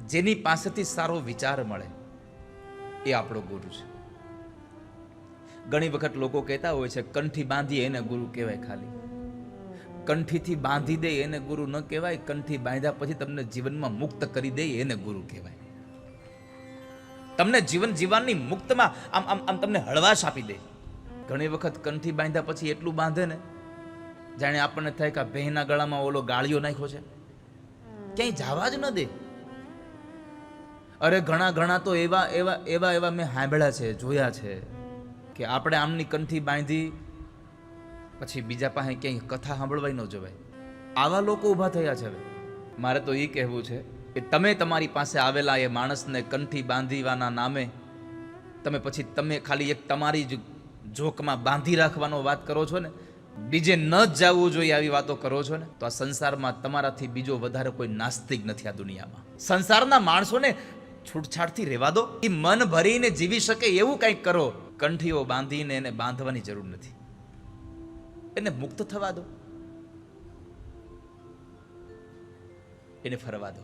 જેની પાસેથી સારો વિચાર મળે એ આપણો ગુરુ છે. ઘણી વખત લોકો કહેતા હોય છે કંઠી બાંધી એને ગુરુ કહેવાય. ખાલી કંઠીથી બાંધી દે એને ગુરુ ન કહેવાય. કંઠી બાંધ્યા પછી તમને જીવનમાં મુક્ત કરી દે એને ગુરુ કહેવાય. તમને જીવન જીવવાની મુક્તમાં આમ આમ આમ તમને હળવાશ આપી દે. ઘણી વખત કંઠી બાંધ્યા પછી એટલું બાંધે ને જાણે આપણને થાય કે ભેંના ગળામાં ઓલો ગાળિયો નાખ્યો છે, ક્યાંય જવા જ ન દે. અરે ઘણા ઘણા તો એવા એવા એવા એવા મેં સાંભળ્યા છે, જોયા છે કે આપણે આમની કંઠી બાંધી પછી બીજા પાસે ક્યાંય કથા સાંભળવાય ન જવાય. આવા લોકો ઊભા થયા છે. હવે મારે તો એ કહેવું છે કે તમે તમારી પાસે આવેલા એ માણસને કંઠી બાંધીવાના નામે તમે ખાલી એક તમારી જ જોકમાં બાંધી રાખવાનો વાત કરો છો ને, બીજે ન જ જવું જોઈએ આવી વાતો કરો છો ને, તો આ સંસારમાં તમારાથી બીજો વધારે કોઈ નાસ્તિક નથી આ દુનિયામાં. સંસારના માણસોને છૂટછાટથી રહેવા દો. એ મન ભરીને જીવી શકે એવું કંઈક કરો. કંઠીઓ બાંધીને એને બાંધવાની જરૂર નથી. એને મુક્ત થવા દો, એને ફરવા દો.